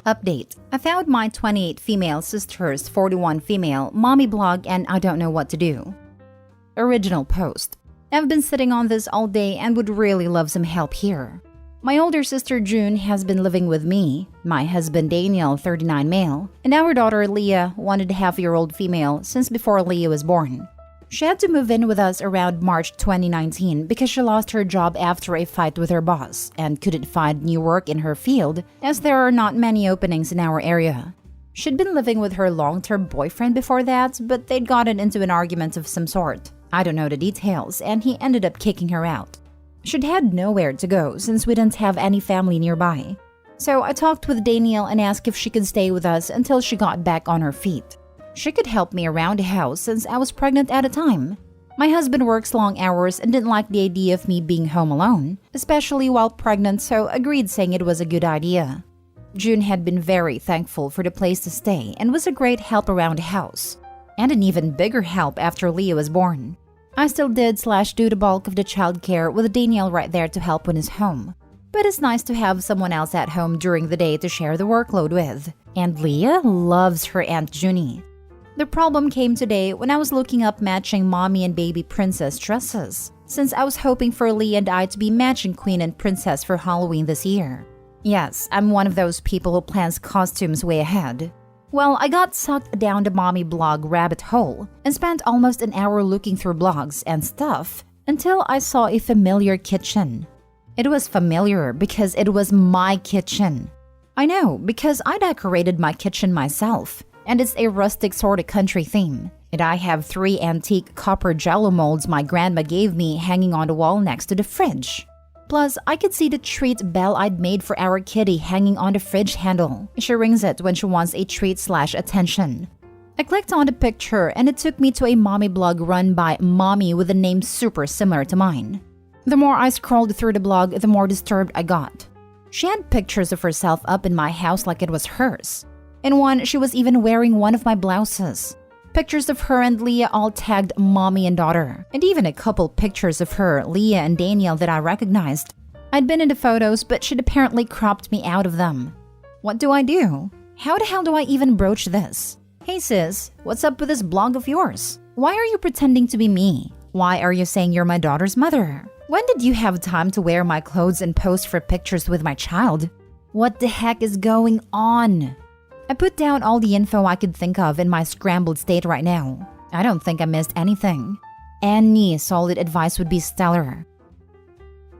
Update. I found my 28 female sister's 41 female mommy blog and I don't know what to do. Original post. I've been sitting on this all day and would really love some help here. My older sister June has been living with me, my husband Daniel, 39 male, and our daughter Leah, 1.5-year-old female, since before Leah was born. She had to move in with us around March 2019 because she lost her job after a fight with her boss and couldn't find new work in her field as there are not many openings in our area. She'd been living with her long-term boyfriend before that, but they'd gotten into an argument of some sort. I don't know the details, and he ended up kicking her out. She'd had nowhere to go since we didn't have any family nearby. So I talked with Danielle and asked if she could stay with us until she got back on her feet. She could help me around the house since I was pregnant at the time. My husband works long hours and didn't like the idea of me being home alone, especially while pregnant, so agreed saying it was a good idea. June had been very thankful for the place to stay and was a great help around the house. And an even bigger help after Leah was born. I still did/do the bulk of the childcare with Danielle right there to help when he's home. But it's nice to have someone else at home during the day to share the workload with. And Leah loves her Aunt Junie. The problem came today when I was looking up matching mommy and baby princess dresses, since I was hoping for Leah and I to be matching queen and princess for Halloween this year. Yes, I'm one of those people who plans costumes way ahead. Well, I got sucked down the mommy blog rabbit hole and spent almost an hour looking through blogs and stuff until I saw a familiar kitchen. It was familiar because it was my kitchen. I know, because I decorated my kitchen myself. And it's a rustic sort of country theme. And I have 3 antique copper jello molds my grandma gave me hanging on the wall next to the fridge. Plus, I could see the treat bell I'd made for our kitty hanging on the fridge handle. She rings it when she wants a treat/attention. I clicked on the picture and it took me to a mommy blog run by mommy with a name super similar to mine. The more I scrolled through the blog, the more disturbed I got. She had pictures of herself up in my house like it was hers. In one, she was even wearing one of my blouses. Pictures of her and Leah all tagged mommy and daughter, and even a couple pictures of her, Leah and Danielle that I recognized. I'd been in the photos, but she'd apparently cropped me out of them. What do I do? How the hell do I even broach this? Hey sis, what's up with this blog of yours? Why are you pretending to be me? Why are you saying you're my daughter's mother? When did you have time to wear my clothes and pose for pictures with my child? What the heck is going on? I put down all the info I could think of in my scrambled state right now. I don't think I missed anything. Any solid advice would be stellar.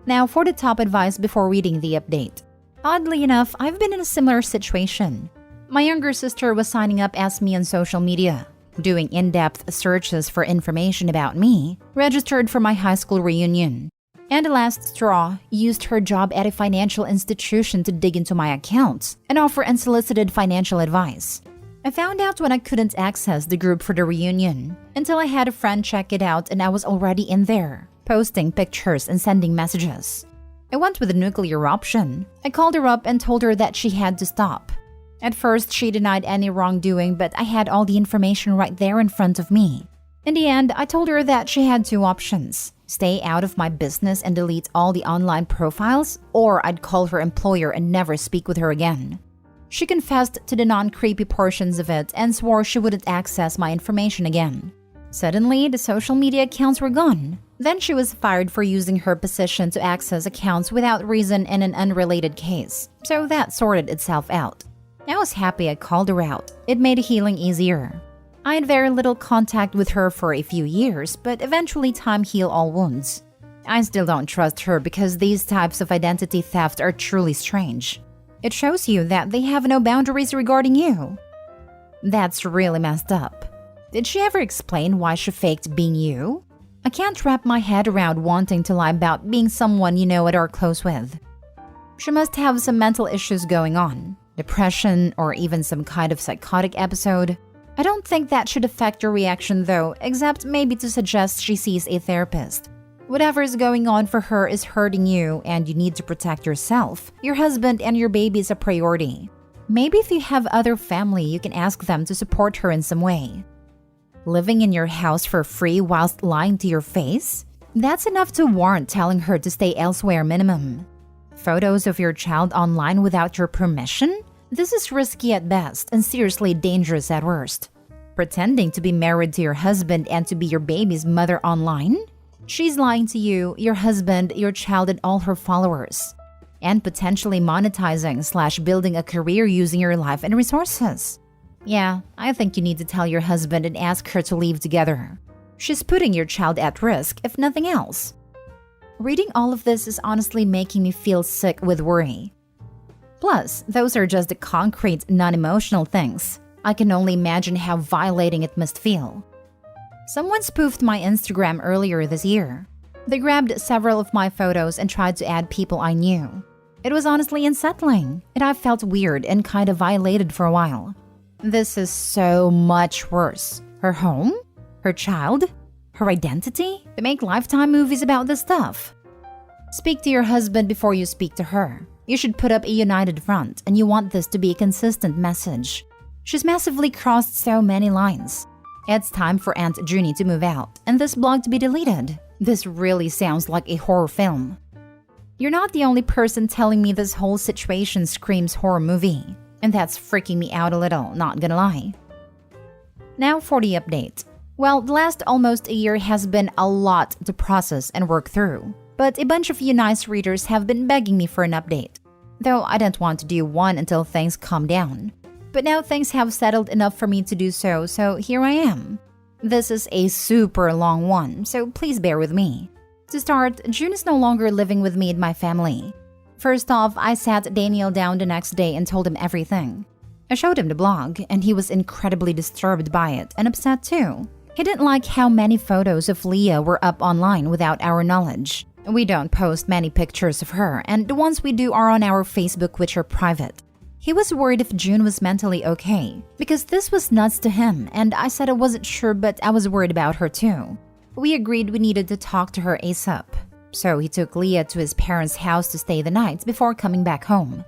Now for the top advice before reading the update. Oddly enough, I've been in a similar situation. My younger sister was signing up as me on social media, doing in-depth searches for information about me, registered for my high school reunion. And the last straw, used her job at a financial institution to dig into my accounts and offer unsolicited financial advice. I found out when I couldn't access the group for the reunion until I had a friend check it out and I was already in there, posting pictures and sending messages. I went with the nuclear option. I called her up and told her that she had to stop. At first, she denied any wrongdoing, but I had all the information right there in front of me. In the end, I told her that she had 2 options. Stay out of my business and delete all the online profiles, or I'd call her employer and never speak with her again. She confessed to the non-creepy portions of it and swore she wouldn't access my information again. Suddenly, the social media accounts were gone. Then she was fired for using her position to access accounts without reason in an unrelated case, so that sorted itself out. I was happy I called her out. It made healing easier. I had very little contact with her for a few years, but eventually time healed all wounds. I still don't trust her because these types of identity theft are truly strange. It shows you that they have no boundaries regarding you. That's really messed up. Did she ever explain why she faked being you? I can't wrap my head around wanting to lie about being someone you know and are close with. She must have some mental issues going on, depression, or even some kind of psychotic episode. I don't think that should affect your reaction though, except maybe to suggest she sees a therapist. Whatever is going on for her is hurting you and you need to protect yourself. Your husband and your baby is a priority. Maybe if you have other family, you can ask them to support her in some way. Living in your house for free whilst lying to your face? That's enough to warrant telling her to stay elsewhere minimum. Photos of your child online without your permission? This is risky at best and seriously dangerous at worst. Pretending to be married to your husband and to be your baby's mother online? She's lying to you, your husband, your child, and all her followers. And potentially monetizing/building a career using your life and resources. Yeah, I think you need to tell your husband and ask her to leave together. She's putting your child at risk, if nothing else. Reading all of this is honestly making me feel sick with worry. Plus, those are just the concrete, non-emotional things. I can only imagine how violating it must feel. Someone spoofed my Instagram earlier this year. They grabbed several of my photos and tried to add people I knew. It was honestly unsettling, and I felt weird and kind of violated for a while. This is so much worse. Her home? Her child? Her identity? They make Lifetime movies about this stuff. Speak to your husband before you speak to her. You should put up a united front, and you want this to be a consistent message. She's massively crossed so many lines. It's time for Aunt Junie to move out, and this blog to be deleted. This really sounds like a horror film. You're not the only person telling me this whole situation screams horror movie, and that's freaking me out a little, not gonna lie. Now for the update. Well, the last almost a year has been a lot to process and work through, but a bunch of you nice readers have been begging me for an update, though I didn't want to do one until things calm down. But now things have settled enough for me to do so, so here I am. This is a super long one, so please bear with me. To start, June is no longer living with me and my family. First off, I sat Daniel down the next day and told him everything. I showed him the blog, and he was incredibly disturbed by it and upset too. He didn't like how many photos of Leah were up online without our knowledge. We don't post many pictures of her, and the ones we do are on our Facebook, which are private. He was worried if June was mentally okay, because this was nuts to him, and I said I wasn't sure, but I was worried about her too. We agreed we needed to talk to her ASAP. So he took Leah to his parents' house to stay the night before coming back home.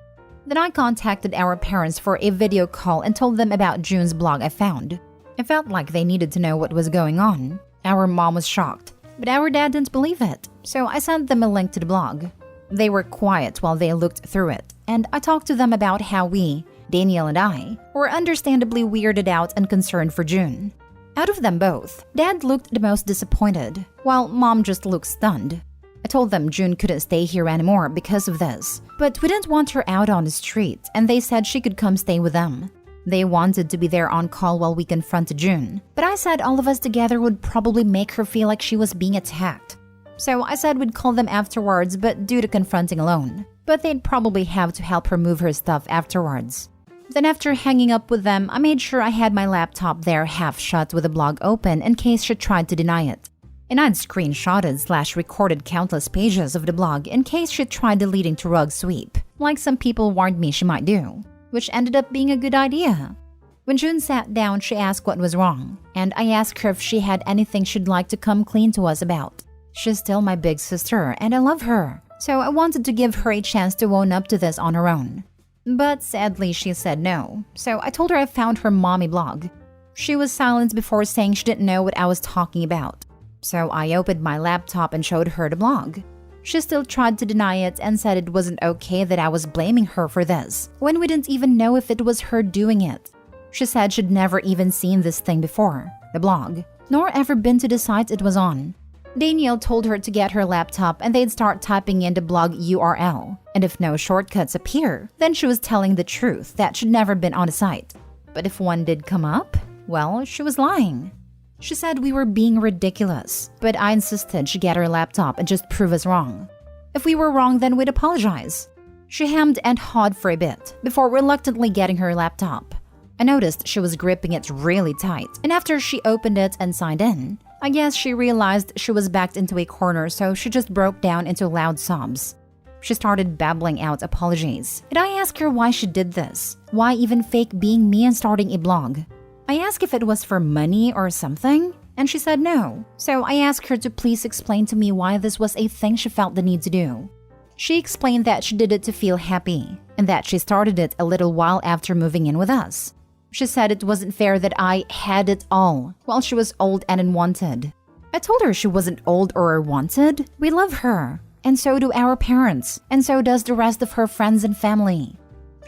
Then I contacted our parents for a video call and told them about June's blog I found. I felt like they needed to know what was going on. Our mom was shocked, but our dad didn't believe it, so I sent them a link to the blog. They were quiet while they looked through it, and I talked to them about how we, Daniel and I, were understandably weirded out and concerned for June. Out of them both, Dad looked the most disappointed, while Mom just looked stunned. I told them June couldn't stay here anymore because of this, but we didn't want her out on the street, and they said she could come stay with them. They wanted to be there on call while we confronted June, but I said all of us together would probably make her feel like she was being attacked. So I said we'd call them afterwards, but do the confronting alone. But they'd probably have to help her move her stuff afterwards. Then after hanging up with them, I made sure I had my laptop there half shut with the blog open in case she tried to deny it. And I'd screenshotted/recorded countless pages of the blog in case she tried deleting to rug sweep, like some people warned me she might do, which ended up being a good idea. When June sat down, she asked what was wrong, and I asked her if she had anything she'd like to come clean to us about. She's still my big sister, and I love her, so I wanted to give her a chance to own up to this on her own. But sadly, she said no, so I told her I found her mommy blog. She was silent before saying she didn't know what I was talking about. So I opened my laptop and showed her the blog. She still tried to deny it and said it wasn't okay that I was blaming her for this, when we didn't even know if it was her doing it. She said she'd never even seen this thing before, the blog, nor ever been to the site it was on. Daniel told her to get her laptop and they'd start typing in the blog URL, and if no shortcuts appear, then she was telling the truth that she'd never been on the site. But if one did come up, well, she was lying. She said we were being ridiculous, but I insisted she get her laptop and just prove us wrong. If we were wrong, then we'd apologize. She hemmed and hawed for a bit before reluctantly getting her laptop. I noticed she was gripping it really tight, and after she opened it and signed in, I guess she realized she was backed into a corner, so she just broke down into loud sobs. She started babbling out apologies, and I asked her why she did this. Why even fake being me and starting a blog? I asked if it was for money or something, and she said no. So I asked her to please explain to me why this was a thing she felt the need to do. She explained that she did it to feel happy, and that she started it a little while after moving in with us. She said it wasn't fair that I had it all, while she was old and unwanted. I told her she wasn't old or unwanted. We love her, and so do our parents, and so does the rest of her friends and family.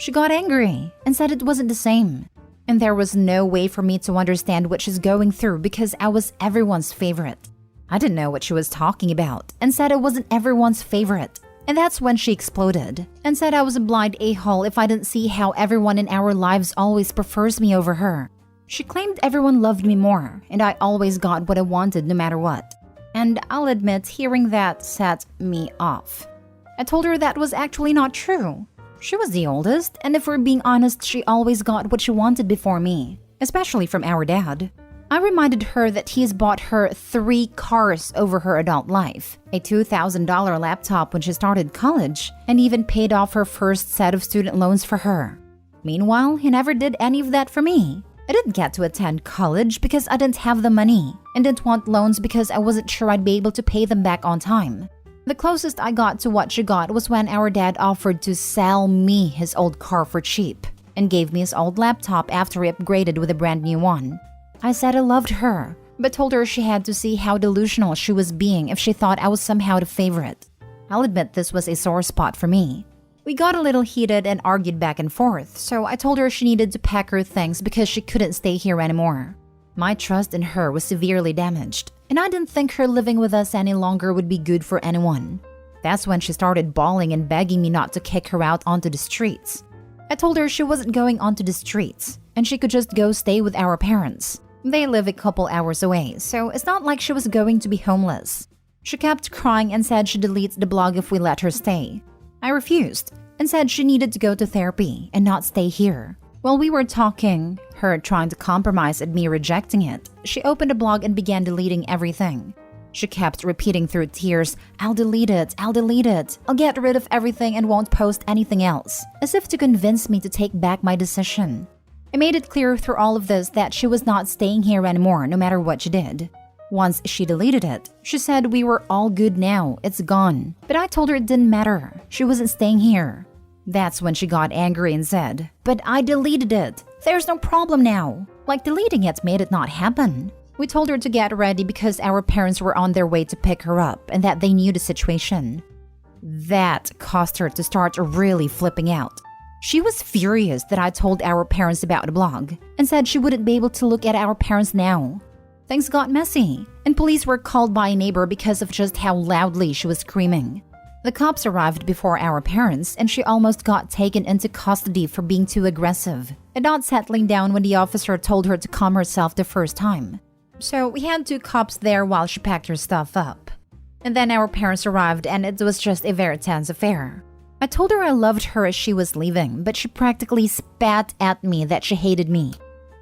She got angry and said it wasn't the same. And there was no way for me to understand what she's going through because I was everyone's favorite. I didn't know what she was talking about and said I wasn't everyone's favorite. And that's when she exploded and said I was a blind a-hole if I didn't see how everyone in our lives always prefers me over her. She claimed everyone loved me more and I always got what I wanted no matter what. And I'll admit, hearing that set me off. I told her that was actually not true. She was the oldest, and if we're being honest, she always got what she wanted before me, especially from our dad. I reminded her that he's bought her 3 cars over her adult life, a $2,000 laptop when she started college, and even paid off her first set of student loans for her. Meanwhile, he never did any of that for me. I didn't get to attend college because I didn't have the money, and didn't want loans because I wasn't sure I'd be able to pay them back on time. The closest I got to what she got was when our dad offered to sell me his old car for cheap and gave me his old laptop after he upgraded with a brand new one. I said I loved her, but told her she had to see how delusional she was being if she thought I was somehow the favorite. I'll admit this was a sore spot for me. We got a little heated and argued back and forth, so I told her she needed to pack her things because she couldn't stay here anymore. My trust in her was severely damaged, and I didn't think her living with us any longer would be good for anyone. That's when she started bawling and begging me not to kick her out onto the streets. I told her she wasn't going onto the streets, and she could just go stay with our parents. They live a couple hours away, so it's not like she was going to be homeless. She kept crying and said she'd delete the blog if we let her stay. I refused and said she needed to go to therapy and not stay here. While we were talking, her trying to compromise and me rejecting it, she opened a blog and began deleting everything. She kept repeating through tears, I'll delete it, I'll get rid of everything and won't post anything else, as if to convince me to take back my decision. I made it clear through all of this that she was not staying here anymore no matter what she did. Once she deleted it, she said we were all good now, it's gone. But I told her it didn't matter, she wasn't staying here. That's when she got angry and said, but I deleted it. There's no problem now. Like deleting it made it not happen. We told her to get ready because our parents were on their way to pick her up and that they knew the situation. That caused her to start really flipping out. She was furious that I told our parents about the blog and said she wouldn't be able to look at our parents now. Things got messy, and police were called by a neighbor because of just how loudly she was screaming. The cops arrived before our parents, and she almost got taken into custody for being too aggressive and not settling down when the officer told her to calm herself the first time. So we had 2 cops there while she packed her stuff up. And then our parents arrived, and it was just a very tense affair. I told her I loved her as she was leaving, but she practically spat at me that she hated me.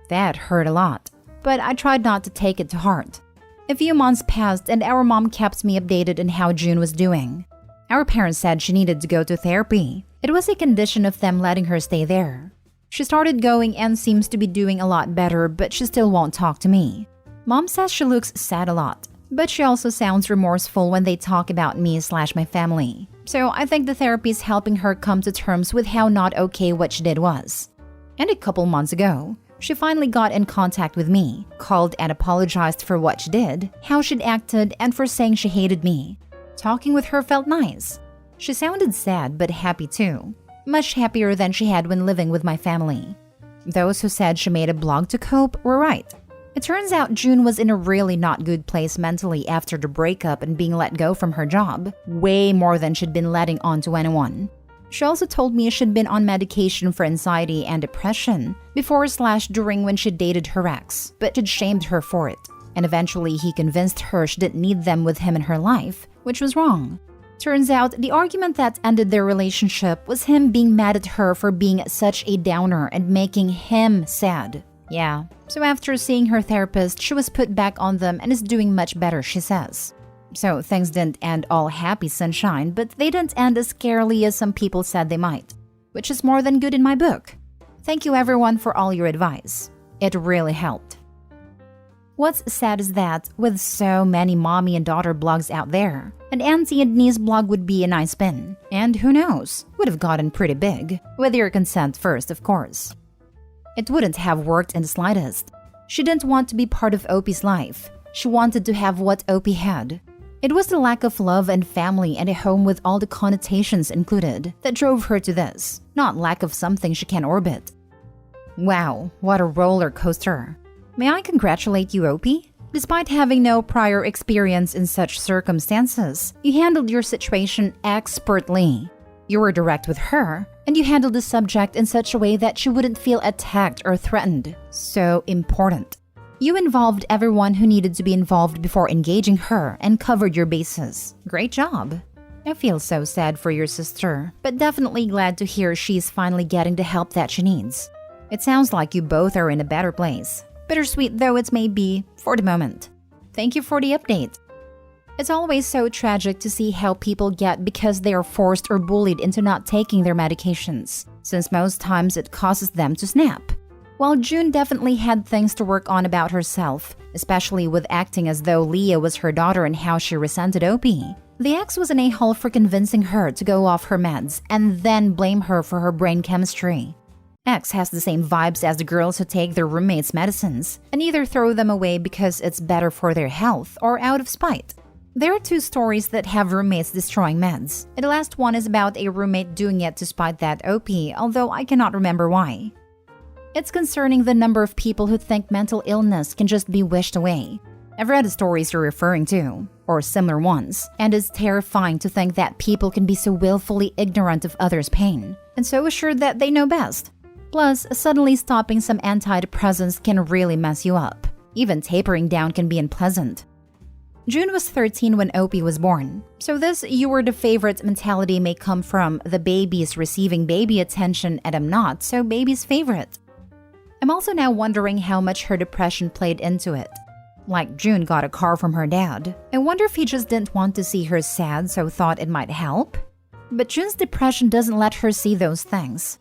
That hurt a lot, but I tried not to take it to heart. A few months passed, and our mom kept me updated on how June was doing. Our parents said she needed to go to therapy. It was a condition of them letting her stay there. She started going and seems to be doing a lot better, but she still won't talk to me. Mom says she looks sad a lot, but she also sounds remorseful when they talk about me/my family. So I think the therapy is helping her come to terms with how not okay what she did was. And a couple months ago, she finally got in contact with me, called and apologized for what she did, how she'd acted, and for saying she hated me. Talking with her felt nice. She sounded sad but happy too. Much happier than she had when living with my family. Those who said she made a blog to cope were right. It turns out June was in a really not good place mentally after the breakup and being let go from her job, way more than she'd been letting on to anyone. She also told me she'd been on medication for anxiety and depression before/during when she dated her ex, but she'd shamed her for it. And eventually he convinced her she didn't need them with him in her life, which was wrong. Turns out the argument that ended their relationship was him being mad at her for being such a downer and making him sad. Yeah, so after seeing her therapist, she was put back on them and is doing much better, she says. So things didn't end all happy sunshine, but they didn't end as scarily as some people said they might, which is more than good in my book. Thank you everyone for all your advice. It really helped. What's sad is that, with so many mommy and daughter blogs out there, an auntie and niece blog would be a nice spin. And who knows, would have gotten pretty big, with your consent first, of course. It wouldn't have worked in the slightest. She didn't want to be part of Opie's life. She wanted to have what Opie had. It was the lack of love and family and a home with all the connotations included that drove her to this, not lack of something she can orbit. Wow, what a roller coaster. May I congratulate you, Opie? Despite having no prior experience in such circumstances, you handled your situation expertly. You were direct with her, and you handled the subject in such a way that she wouldn't feel attacked or threatened. So important. You involved everyone who needed to be involved before engaging her and covered your bases. Great job. I feel so sad for your sister, but definitely glad to hear she's finally getting the help that she needs. It sounds like you both are in a better place. Bittersweet though it may be for the moment. Thank you for the update. It's always so tragic to see how people get because they are forced or bullied into not taking their medications, since most times it causes them to snap. While June definitely had things to work on about herself, especially with acting as though Leah was her daughter and how she resented Opie, the ex was an a-hole for convincing her to go off her meds and then blame her for her brain chemistry. X has the same vibes as the girls who take their roommates' medicines and either throw them away because it's better for their health or out of spite. There are 2 stories that have roommates destroying meds, and the last one is about a roommate doing it to spite that OP, although I cannot remember why. It's concerning the number of people who think mental illness can just be wished away. I've read the stories you're referring to, or similar ones, and it's terrifying to think that people can be so willfully ignorant of others' pain, and so assured that they know best. Plus, suddenly stopping some antidepressants can really mess you up. Even tapering down can be unpleasant. June was 13 when Opie was born, so this "you were the favorite" mentality may come from the baby's receiving baby attention and I'm not, so baby's favorite. I'm also now wondering how much her depression played into it. Like June got a car from her dad. I wonder if he just didn't want to see her sad so thought it might help? But June's depression doesn't let her see those things.